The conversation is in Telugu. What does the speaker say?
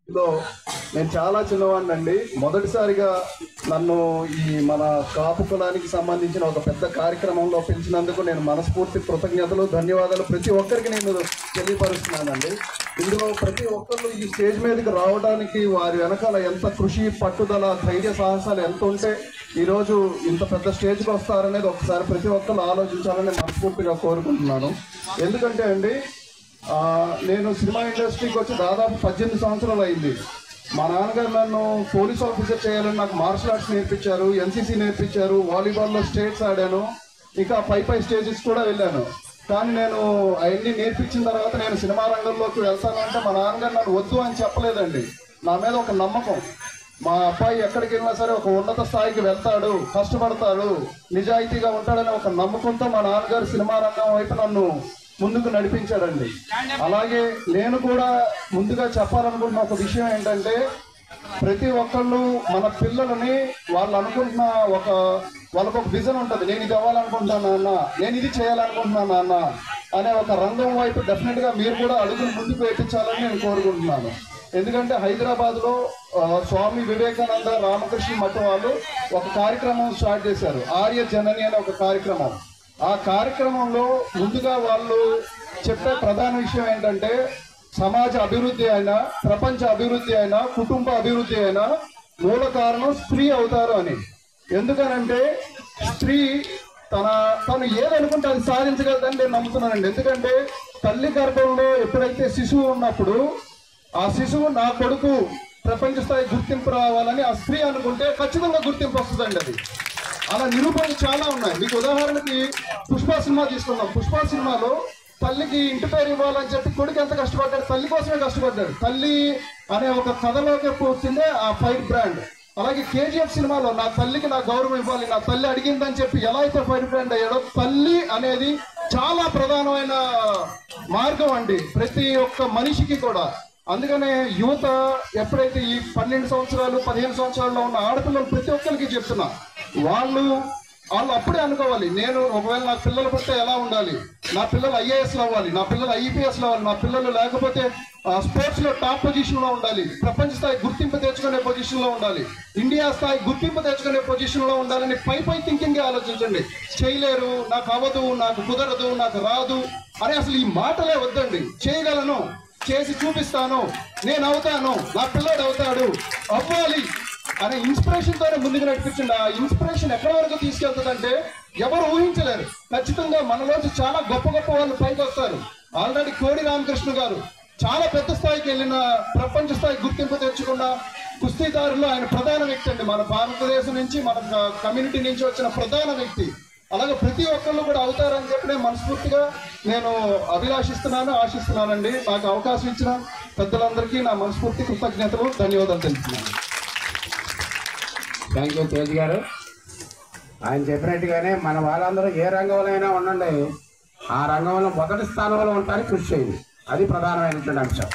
లో నేను చాలా చిన్నవాడినండి. మొదటిసారిగా నన్ను ఈ మన కాపు కులానికి సంబంధించిన ఒక పెద్ద కార్యక్రమంలో పిలిచినందుకు నేను మనస్ఫూర్తి కృతజ్ఞతలు, ధన్యవాదాలు ప్రతి ఒక్కరికి నేను తెలియపరుస్తున్నానండి. ఇందులో ప్రతి ఒక్కరు ఈ స్టేజ్ మీదకి రావడానికి వారి వెనకాల ఎంత కృషి, పట్టుదల, ధైర్య సాహసాలు ఎంత ఉంటే ఈరోజు ఇంత పెద్ద స్టేజ్కి వస్తారనేది ఒకసారి ప్రతి ఒక్కరు ఆలోచించాలని మనస్ఫూర్తిగా కోరుకుంటున్నాను. ఎందుకంటే అండి, నేను సినిమా ఇండస్ట్రీకి వచ్చి దాదాపు 18 సంవత్సరాలు అయింది. మా నాన్నగారు నన్ను పోలీస్ ఆఫీసర్ చేయాలని నాకు మార్షల్ ఆర్ట్స్ నేర్పించారు, ఎన్సీసీ నేర్పించారు, వాలీబాల్లో స్టేట్స్ ఆడాను, ఇంకా పై స్టేజెస్ కూడా వెళ్ళాను. కానీ నేను అవన్నీ నేర్పించిన తర్వాత నేను సినిమా రంగంలోకి వెళ్తానంటే మా నాన్నగారు నన్ను వద్దు అని చెప్పలేదండి. నా మీద ఒక నమ్మకం, మా అబ్బాయి ఎక్కడికి వెళ్ళినా సరే ఒక ఉన్నత స్థాయికి వెళ్తాడు, కష్టపడతాడు, నిజాయితీగా ఉంటాడని ఒక నమ్మకంతో మా నాన్నగారు సినిమా రంగం వైపు నన్ను ముందుకు నడిపించాడండి. అలాగే నేను కూడా ముందుగా చెప్పాలనుకుంటున్న ఒక విషయం ఏంటంటే, ప్రతి ఒక్కళ్ళు మన పిల్లలని వాళ్ళు అనుకుంటున్న వాళ్ళకు ఒక విజన్ ఉంటుంది. నేను ఇది అవ్వాలనుకుంటున్నాను నాన్న, నేను ఇది చేయాలనుకుంటున్నాను నాన్న అనే ఒక రంగం వైపు డెఫినెట్గా మీరు కూడా అడుగులు ముందుకు వేయించాలని నేను కోరుకుంటున్నాను. ఎందుకంటే హైదరాబాద్లో స్వామి వివేకానంద రామకృష్ణ మఠం వాళ్ళు ఒక కార్యక్రమం స్టార్ట్ చేశారు, ఆర్య జనని అనే ఒక కార్యక్రమం. ఆ కార్యక్రమంలో ముందుగా వాళ్ళు చెప్పే ప్రధాన విషయం ఏంటంటే, సమాజ అభివృద్ధి అయినా, ప్రపంచ అభివృద్ధి అయినా, కుటుంబ అభివృద్ధి అయినా మూల కారణం స్త్రీ అవుతారు అని. ఎందుకనంటే స్త్రీ తను ఏదనుకుంటే అది సాధించగలదని నేను నమ్ముతున్నానండి. ఎందుకంటే తల్లి గర్భంలో ఎప్పుడైతే శిశువు ఉన్నప్పుడు ఆ శిశువు నా కొడుకు ప్రపంచ స్థాయి గుర్తింపు రావాలని ఆ స్త్రీ అనుకుంటే ఖచ్చితంగా గుర్తింపు వస్తుందండి. అది అలా నిరూపణలు చాలా ఉన్నాయి. మీకు ఉదాహరణకి పుష్ప సినిమా తీసుకుందాం. పుష్ప సినిమాలో తల్లికి ఇంటి పేరు ఇవ్వాలని చెప్పి కొడుకు ఎంత కష్టపడ్డాడు, తల్లి కోసమే కష్టపడ్డాడు. తల్లి అనే ఒక కథలోకి వచ్చిందే ఆ ఫైర్ బ్రాండ్. అలాగే కేజీఎఫ్ సినిమాలో నా తల్లికి నా గౌరవం ఇవ్వాలి, నా తల్లి అడిగిందని చెప్పి ఎలా అయితే ఫైర్ బ్రాండ్ అయ్యాడో, తల్లి అనేది చాలా ప్రధానమైన మార్గం అండి ప్రతి ఒక్క మనిషికి కూడా. అందుకనే యువత ఎప్పుడైతే ఈ 12 సంవత్సరాలు 15 సంవత్సరాల్లో ఉన్న ఆడపిల్లలు ప్రతి ఒక్కరికి చెప్తున్నా, వాళ్ళు అప్పుడే అనుకోవాలి, నేను ఒకవేళ నా పిల్లలు పుడితే ఎలా ఉండాలి, నా పిల్లలు ఐఏఎస్లో అవ్వాలి, నా పిల్లలు ఐపీఎస్లో అవ్వాలి, నా పిల్లలు లేకపోతే స్పోర్ట్స్లో టాప్ పొజిషన్లో ఉండాలి, ప్రపంచ స్థాయి గుర్తింపు తెచ్చుకునే పొజిషన్లో ఉండాలి, ఇండియా స్థాయి గుర్తింపు తెచ్చుకునే పొజిషన్లో ఉండాలని పై థింకింగ్ ఆలోచించండి. చేయలేరు, నాకు అవ్వదు, నాకు కుదరదు, నాకు రాదు అని అసలు ఈ మాటలే వద్దండి. చేయగలను, చేసి చూపిస్తాను, నేను అవుతాను, నా పిల్లోడు అవుతాడు, అవ్వాలి అనే ఇన్స్పిరేషన్తోనే ముందుకు నడిపించండి. ఆ ఇన్స్పిరేషన్ ఎక్కడి వరకు తీసుకెళ్తుందంటే ఎవరు ఊహించలేరు. ఖచ్చితంగా మనలోంచి చాలా గొప్ప వాళ్ళు పైకి వస్తారు. ఆల్రెడీ కోడి రామకృష్ణ గారు చాలా పెద్ద స్థాయికి వెళ్ళిన, ప్రపంచ స్థాయి గుర్తింపు తెచ్చుకున్న కుస్తీదారులు ఆయన ప్రధాన వ్యక్తి అండి. మన భారతదేశం నుంచి, మన కమ్యూనిటీ నుంచి వచ్చిన ప్రధాన వ్యక్తి. అలాగే ప్రతి ఒక్కళ్ళు కూడా అవుతారని చెప్పి నేను మనస్ఫూర్తిగా నేను అభిలాషిస్తున్నాను, ఆశిస్తున్నానండి. నాకు అవకాశం ఇచ్చిన పెద్దలందరికీ నా మనస్ఫూర్తి కృతజ్ఞతలు, ధన్యవాదాలు తెలుపుతున్నాను. థ్యాంక్ యూ తేజ్ గారు. ఆయన చెప్పినట్టుగానే మన వాళ్ళందరూ ఏ రంగంలో అయినా ఉండండి, ఆ రంగంలో మొదటి స్థానంలో ఉండడానికి కృషి చేయండి. అది ప్రధానమైనటువంటి అంశం.